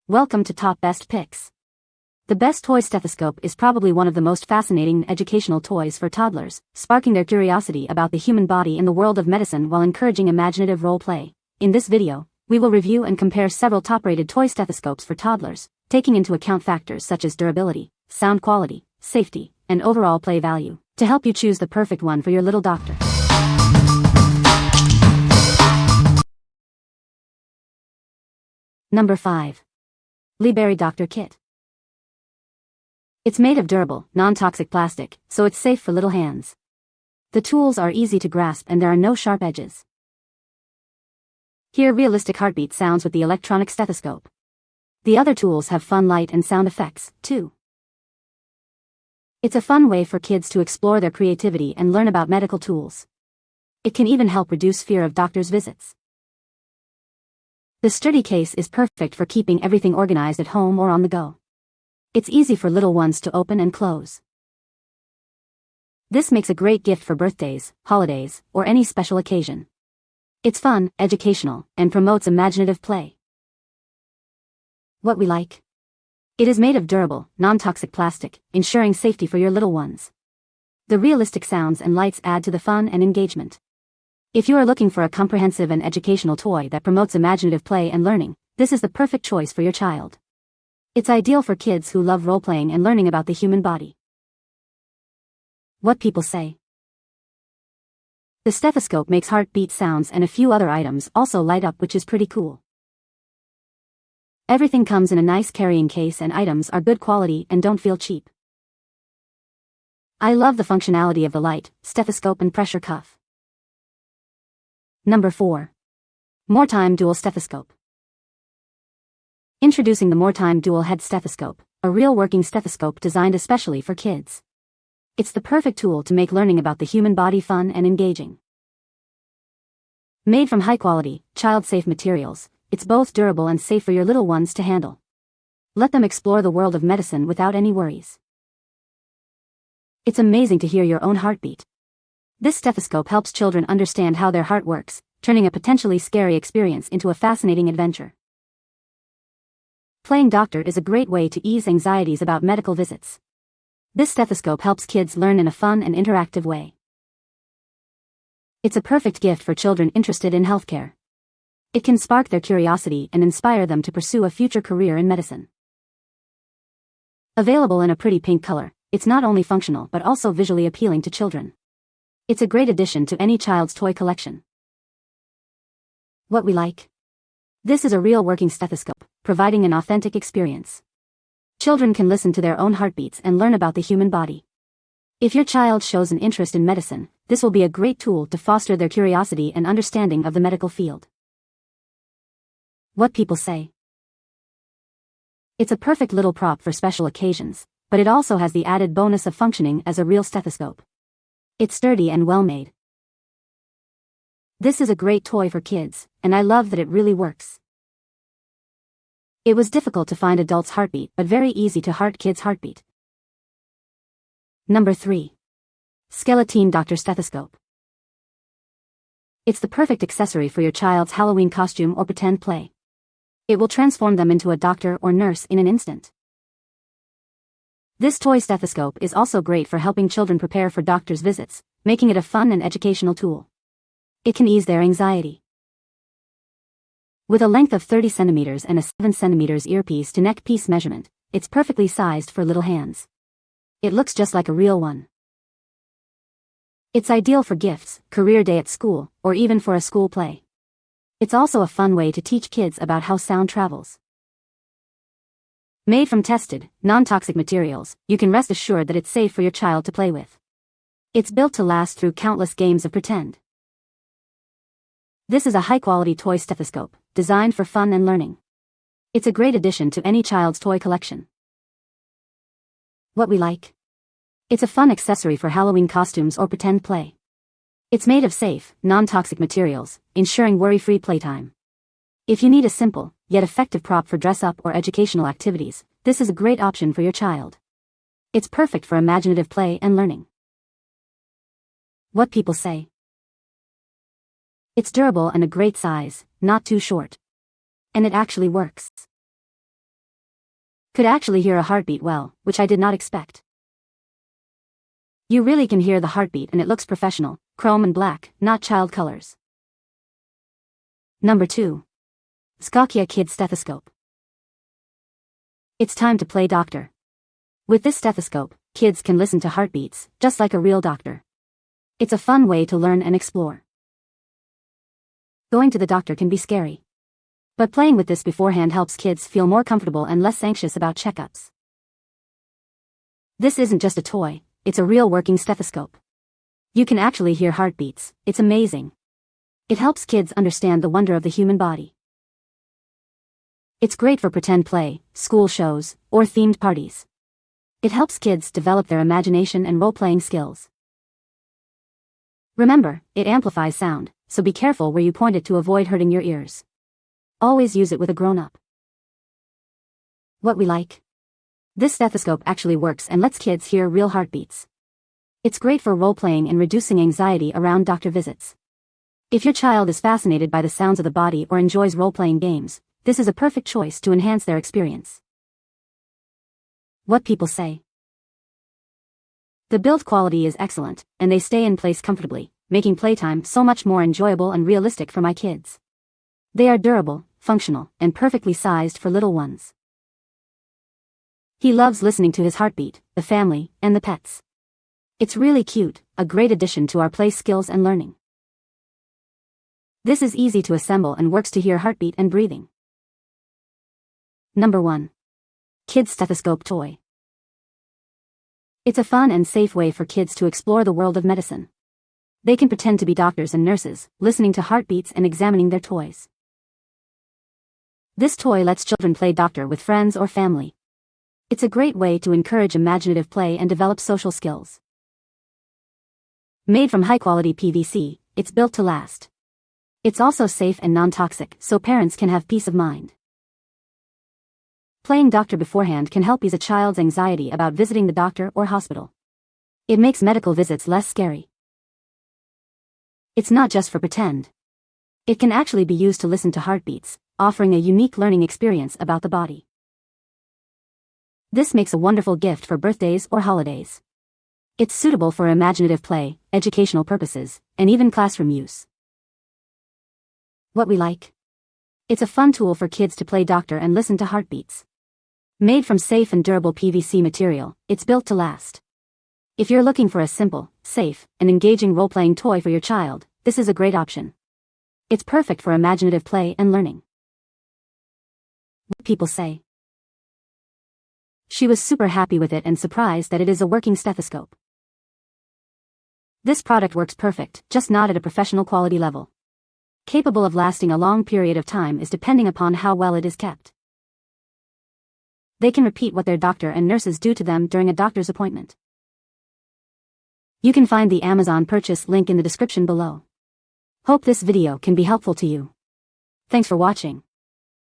Welcome to Top Best Picks. The best toy stethoscope is probably one of the most fascinating educational toys for toddlers, sparking their curiosity about the human body and the world of medicine while encouraging imaginative role play. In this video, we will review and compare several top-rated toy stethoscopes for toddlers, taking into account factors such as durability, sound quality, safety, and overall play value, to help you choose the perfect one for your little doctor. Number 5. Liberry Doctor Kit. It's made of durable, non-toxic plastic, so it's safe for little hands. The tools are easy to grasp and there are no sharp edges. Hear realistic heartbeat sounds with the electronic stethoscope. The other tools have fun light and sound effects, too. It's a fun way for kids to explore their creativity and learn about medical tools. It can even help reduce fear of doctor's visits. The sturdy case is perfect for keeping everything organized at home or on the go. It's easy for little ones to open and close. This makes a great gift for birthdays, holidays, or any special occasion. It's fun, educational, and promotes imaginative play. What we like. It is made of durable, non-toxic plastic, ensuring safety for your little ones. The realistic sounds and lights add to the fun and engagement. If you are looking for a comprehensive and educational toy that promotes imaginative play and learning, this is the perfect choice for your child. It's ideal for kids who love role-playing and learning about the human body. What people say. The stethoscope makes heartbeat sounds and a few other items also light up, which is pretty cool. Everything comes in a nice carrying case and items are good quality and don't feel cheap. I love the functionality of the light, stethoscope and pressure cuff. Number 4. MorTime Dual Stethoscope. Introducing the MorTime Dual Head Stethoscope, a real working stethoscope designed especially for kids. It's the perfect tool to make learning about the human body fun and engaging. Made from high-quality, child-safe materials, it's both durable and safe for your little ones to handle. Let them explore the world of medicine without any worries. It's amazing to hear your own heartbeat. This stethoscope helps children understand how their heart works, turning a potentially scary experience into a fascinating adventure. Playing doctor is a great way to ease anxieties about medical visits. This stethoscope helps kids learn in a fun and interactive way. It's a perfect gift for children interested in healthcare. It can spark their curiosity and inspire them to pursue a future career in medicine. Available in a pretty pink color, it's not only functional but also visually appealing to children. It's a great addition to any child's toy collection. What we like. This is a real working stethoscope, providing an authentic experience. Children can listen to their own heartbeats and learn about the human body. If your child shows an interest in medicine, this will be a great tool to foster their curiosity and understanding of the medical field. What people say. It's a perfect little prop for special occasions, but it also has the added bonus of functioning as a real stethoscope. It's sturdy and well-made. This is a great toy for kids, and I love that it really works. It was difficult to find adults' heartbeat, but very easy to heart kids' heartbeat. Number 3. Skeleteen Doctor Stethoscope. It's the perfect accessory for your child's Halloween costume or pretend play. It will transform them into a doctor or nurse in an instant. This toy stethoscope is also great for helping children prepare for doctor's visits, making it a fun and educational tool. It can ease their anxiety. With a length of 30 centimeters and a 7 centimeters earpiece to neck piece measurement, it's perfectly sized for little hands. It looks just like a real one. It's ideal for gifts, career day at school, or even for a school play. It's also a fun way to teach kids about how sound travels. Made from tested, non-toxic materials, you can rest assured that it's safe for your child to play with. It's built to last through countless games of pretend. This is a high-quality toy stethoscope, designed for fun and learning. It's a great addition to any child's toy collection. What we like. It's a fun accessory for Halloween costumes or pretend play. It's made of safe, non-toxic materials, ensuring worry-free playtime. If you need a simple, yet effective prop for dress-up or educational activities, this is a great option for your child. It's perfect for imaginative play and learning. What people say. It's durable and a great size, not too short. And it actually works. Could actually hear a heartbeat well, which I did not expect. You really can hear the heartbeat and it looks professional, chrome and black, not child colors. Number 2. Zcaukya Kid Stethoscope. It's time to play doctor. With this stethoscope, kids can listen to heartbeats, just like a real doctor. It's a fun way to learn and explore. Going to the doctor can be scary. But playing with this beforehand helps kids feel more comfortable and less anxious about checkups. This isn't just a toy, it's a real working stethoscope. You can actually hear heartbeats, it's amazing. It helps kids understand the wonder of the human body. It's great for pretend play, school shows, or themed parties. It helps kids develop their imagination and role-playing skills. Remember, it amplifies sound, so be careful where you point it to avoid hurting your ears. Always use it with a grown-up. What we like? This stethoscope actually works and lets kids hear real heartbeats. It's great for role-playing and reducing anxiety around doctor visits. If your child is fascinated by the sounds of the body or enjoys role-playing games, this is a perfect choice to enhance their experience. What people say. The build quality is excellent, and they stay in place comfortably, making playtime so much more enjoyable and realistic for my kids. They are durable, functional, and perfectly sized for little ones. He loves listening to his heartbeat, the family, and the pets. It's really cute, a great addition to our play skills and learning. This is easy to assemble and works to hear heartbeat and breathing. Number 1. Kids Stethoscope Toy. It's a fun and safe way for kids to explore the world of medicine. They can pretend to be doctors and nurses, listening to heartbeats and examining their toys. This toy lets children play doctor with friends or family. It's a great way to encourage imaginative play and develop social skills. Made from high-quality PVC, it's built to last. It's also safe and non-toxic, so parents can have peace of mind. Playing doctor beforehand can help ease a child's anxiety about visiting the doctor or hospital. It makes medical visits less scary. It's not just for pretend. It can actually be used to listen to heartbeats, offering a unique learning experience about the body. This makes a wonderful gift for birthdays or holidays. It's suitable for imaginative play, educational purposes, and even classroom use. What we like? It's a fun tool for kids to play doctor and listen to heartbeats. Made from safe and durable PVC material, it's built to last. If you're looking for a simple, safe, and engaging role-playing toy for your child, this is a great option. It's perfect for imaginative play and learning. What people say. She was super happy with it and surprised that it is a working stethoscope. This product works perfect, just not at a professional quality level. Capable of lasting a long period of time is depending upon how well it is kept. They can repeat what their doctor and nurses do to them during a doctor's appointment. You can find the Amazon purchase link in the description below. Hope this video can be helpful to you. Thanks for watching.